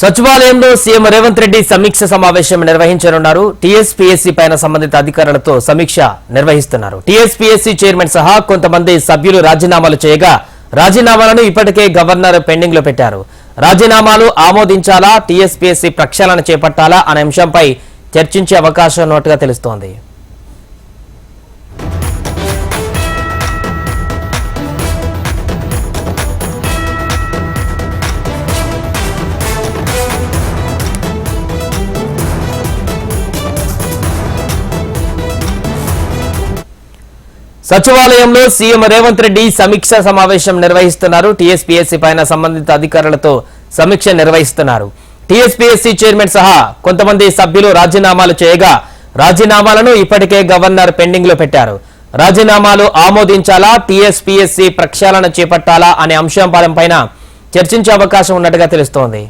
సచివాలయంలో సీఎం రేవంత్ రెడ్డి సమీక్ష సమావేశం నిర్వహించనున్నారు. టీఎస్పీఎస్సీ పైన సంబంధిత అధికారులతో సమీక్ష నిర్వహిస్తున్నారు. టీఎస్పీఎస్సీ చైర్మన్ సహా కొంతమంది సభ్యులు రాజీనామాలు చేయగా రాజీనామాలను ఇప్పటికే గవర్నర్ పెండింగ్ లో పెట్టారు. రాజీనామాలు ఆమోదించాలా, టీఎస్పీఎస్సీ ప్రక్షాళన చేపట్టాలా అనే అంశంపై చర్చించే అవకాశం ఉన్నట్టుగా తెలుస్తోంది. సచివాలయంలో సీఎం రేవంత్ రెడ్డి సమీక్ష సమావేశం నిర్వహిస్తున్నారు. టీఎస్పీఎస్సీ పైన సంబంధిత అధికారులతో సమీక్ష నిర్వహిస్తున్నారు. టీఎస్పీఎస్సీ చైర్మన్ సహా కొంతమంది సభ్యులు రాజీనామాలు చేయగా రాజీనామాలను ఇప్పటికే గవర్నర్ పెండింగ్ లో పెట్టారు. రాజీనామాలు ఆమోదించాలా, టీఎస్పీఎస్సీ ప్రక్షాళన చేపట్టాలా అనే అంశంపైన చర్చించే అవకాశం ఉన్నట్టుగా తెలుస్తోంది.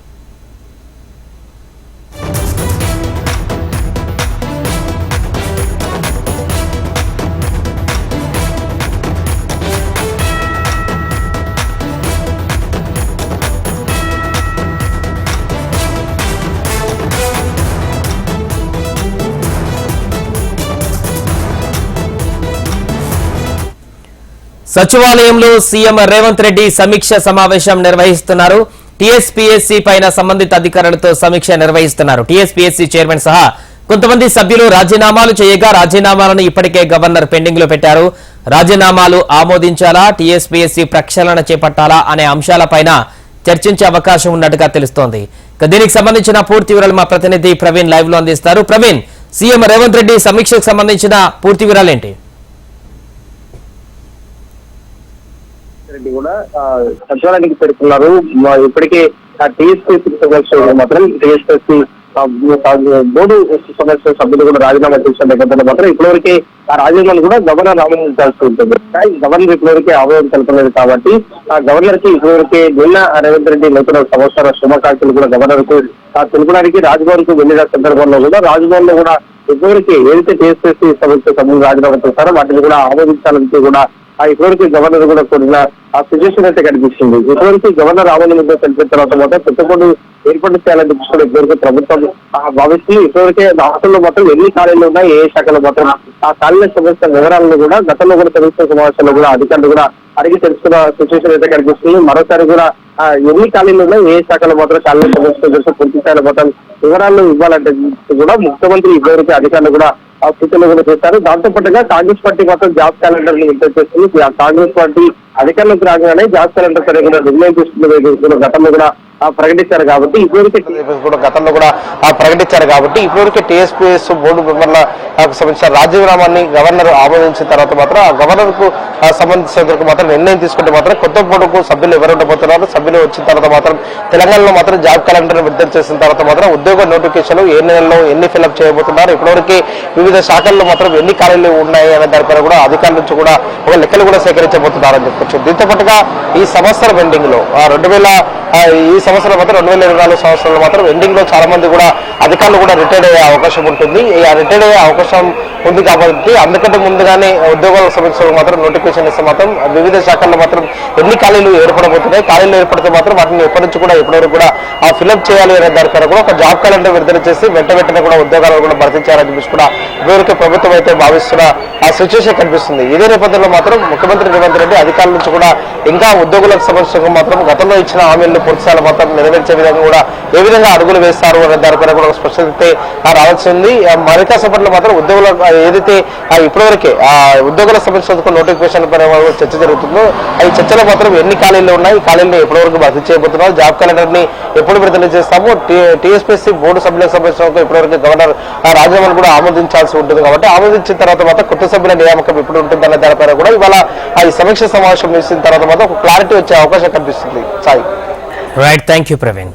సచివాలయంలో సీఎం రేవంత్ రెడ్డి సమీక్ష సమావేశం నిర్వహిస్తున్నారు. టీఎస్పీఎస్సీ పైన సంబంధిత అధికారులతో సమీక్ష నిర్వహిస్తున్నారు. టీఎస్పీఎస్సీ చైర్మన్ సహా కొంతమంది సభ్యులు రాజీనామాలు చేయగా రాజీనామాలను ఇప్పటికే గవర్నర్ పెండింగ్ లో పెట్టారు. రాజీనామాలు ఆమోదించాలా, టీఎస్పీఎస్సీ ప్రక్షాళన చేపట్టాలా అనే అంశాలపైన చర్చించే అవకాశం ఉన్నట్టుగా తెలుస్తోంది. దీనికి సంబంధించిన పూర్తి వివరాలు మా ప్రతినిధి ప్రవీణ్ లైవ్ లో అందిస్తారు. ప్రవీణ్, సీఎం రేవంత్ రెడ్డి సమీక్షకు సంబంధించిన పూర్తి వివరాలు ఏంటి? రెడ్డి కూడా సచివాలయానికి చేరుకున్నారు. ఇప్పటికే టీఎస్పీఎస్సీ మాత్రం టీఎస్పీఎస్సీ బోర్డు సదస్య సభ్యులు కూడా రాజీనామా చేసిన నేపథ్యంలో మాత్రం ఇప్పటివరకే ఆ రాజీనామాను కూడా గవర్నర్ ఆమోదించాల్సి ఉంటుంది. గవర్నర్ ఇప్పటివరకే ఆమోదం తెలపలేదు కాబట్టి ఆ గవర్నర్ కి ఇప్పటివరకే నిన్న రేవంత్ రెడ్డి నూతన సంవత్సర శుభాకాంక్షలు కూడా గవర్నర్ కు తెలుపడానికి రాజ్భవన్ కు వెళ్లిన సందర్భంలో కూడా రాజ్భవన్ లో కూడా ఇప్పటివరకు ఏదైతే టీఎస్పీఎస్సీ సభ్యులు సభ్యులు రాజీనామా చేస్తారో వాటిని కూడా ఆమోదించాలని కూడా ఇప్పటివరకు గవర్నర్ కూడా కూడిన ఆ సిచ్యువేషన్ అయితే కనిపిస్తుంది. ఇప్పటివరకు గవర్నర్ ఆమోదం తెలిపిన తర్వాత మాత్రం కొత్తగూడు ఏర్పాటు చేయాలని కూడా ఇప్పటివరకు ప్రభుత్వం భావిస్తుంది. ఇప్పటివరకే రాష్ట్రంలో మాత్రం ఎన్ని ఖాళీలు ఉన్నాయి, ఏ శాఖలో మాత్రం ఆ ఖాళీల సమస్య వివరాలను కూడా గతంలో కూడా సమీక్ష సమావేశంలో కూడా అధికారులు కూడా అడిగి తెలుసుకున్న సిచ్యువేషన్ అయితే కనిపిస్తుంది. మరోసారి కూడా ఎన్ని ఖాళీలు ఉన్నాయి, ఏ శాఖలో మాత్రం ఖాళీల సమస్య పూర్తి స్థాయిలో మాత్రం వివరాలు ఇవ్వాలంటే కూడా ముఖ్యమంత్రి ఇప్పటివరకు అధికారులు కూడా సూచనలు కూడా చేశారు. దాంతో పాటుగా కాంగ్రెస్ పార్టీ మాత్రం జాబ్ క్యాలెండర్ ని విడుదల చేస్తుంది. కాంగ్రెస్ పార్టీ అధికారంలోకి రాగానే జాబ్ క్యాలెండర్ పైన కూడా నిర్ణయం తీసుకున్న గతంలో కూడా ప్రకటించారు కాబట్టి ఇప్పటివరకు ఇప్పటివరకు టీఎస్పీఎస్ బోర్డు మెంబర్ల సంబంధించిన రాజీనామాన్ని గవర్నర్ ఆమోదించిన తర్వాత మాత్రం ఆ గవర్నర్ కు సంబంధించిన మాత్రం నిర్ణయం తీసుకుంటే మాత్రం కొత్త బోర్డుకు సభ్యులు ఎవరు ఉండబోతున్నారు, సభ్యులు వచ్చిన తర్వాత మాత్రం తెలంగాణలో మాత్రం జాబ్ క్యాలెండర్ విడుదల చేసిన తర్వాత మాత్రం ఉద్యోగ నోటిఫికేషన్ ఏ నెలలో ఎన్ని ఫిల్అప్ చేయబోతున్నారు, ఇప్పటివరకు వివిధ శాఖల్లో మాత్రం ఎన్ని ఖాళీలు ఉన్నాయి అనే దానిపైన కూడా అధికారుల నుంచి కూడా ఒక లెక్కలు కూడా సేకరించబోతున్నారని చెప్పొచ్చు. దీంతో పాటుగా ఈ సంవత్సరం ఎండింగ్ లో ఈ సంవత్సరం మాత్రం 2024 సంవత్సరంలో మాత్రం ఎండింగ్ లో చాలా మంది కూడా అధికారులు కూడా రిటైర్డ్ అయ్యే అవకాశం ఉంటుంది. రిటైర్డ్ అయ్యే అవకాశం ఉంది కాబట్టి అందుకంటే ముందుగానే ఉద్యోగాలకు సంబంధించిన మాత్రం నోటిఫికేషన్ ఇస్తే మాత్రం వివిధ శాఖల్లో మాత్రం ఎన్ని ఖాళీలు ఏర్పడబోతున్నాయి, ఖాళీలు ఏర్పడితే మాత్రం వాటిని ఎప్పటి నుంచి కూడా ఎప్పటివరకు కూడా ఫిల్అప్ చేయాలి అనే దానిపైన కూడా ఒక జాబ్ క్యాలెండర్ విడుదల చేసి వెంటనే కూడా ఉద్యోగాలను కూడా భర్తీ చేయాలని చెప్పి కూడా ఇప్పటివరకు ప్రభుత్వం అయితే భావిస్తున్న ఆ సిచ్యువేషన్ కనిపిస్తుంది. ఇదే నేపథ్యంలో మాత్రం ముఖ్యమంత్రి రేవంత్ రెడ్డి అధికారుల నుంచి కూడా ఇంకా ఉద్యోగులకు సంబంధించిన మాత్రం గతంలో ఇచ్చిన హామీలను పూర్తిస్థాయిలో మాత్రం నెరవేర్చే విధంగా కూడా ఏ విధంగా అడుగులు వేస్తారు అనే దానిపైన కూడా స్పష్టత రావాల్సింది. మరికాసేపట్లో మాత్రం ఉద్యోగుల ఏదైతే ఇప్పటివరకే ఉద్యోగులకు సంబంధించిన నోటిఫికేషన్ పైన చర్చ జరుగుతుందో ఈ చర్చలో మాత్రం ఎన్ని ఖాళీలు ఉన్నాయి, ఖాళీలను ఎప్పటివరకు భర్తీ చేయబోతున్నారు, జాబ్ క్యాలెండర్ ని ఎప్పుడు విడుదల చేస్తాము, టీఎస్పీఎస్సీ బోర్డు సభ్యులకు సంబంధించిన ఇప్పటివరకు గవర్నర్ రాజీనామాను కూడా ఆమోదించాల్సి ఉంటుంది. కాబట్టి ఆమోదించిన తర్వాత మాత్రం కొత్త సభ్యుల నియామకం ఎప్పుడు ఉంటుందన్న దానిపైన కూడా ఇవాళ ఈ సమీక్ష సమావేశం ముగిసిన తర్వాత మాత్రం ఒక క్లారిటీ వచ్చే అవకాశం కనిపిస్తుంది. Sai, right, thank you Praveen.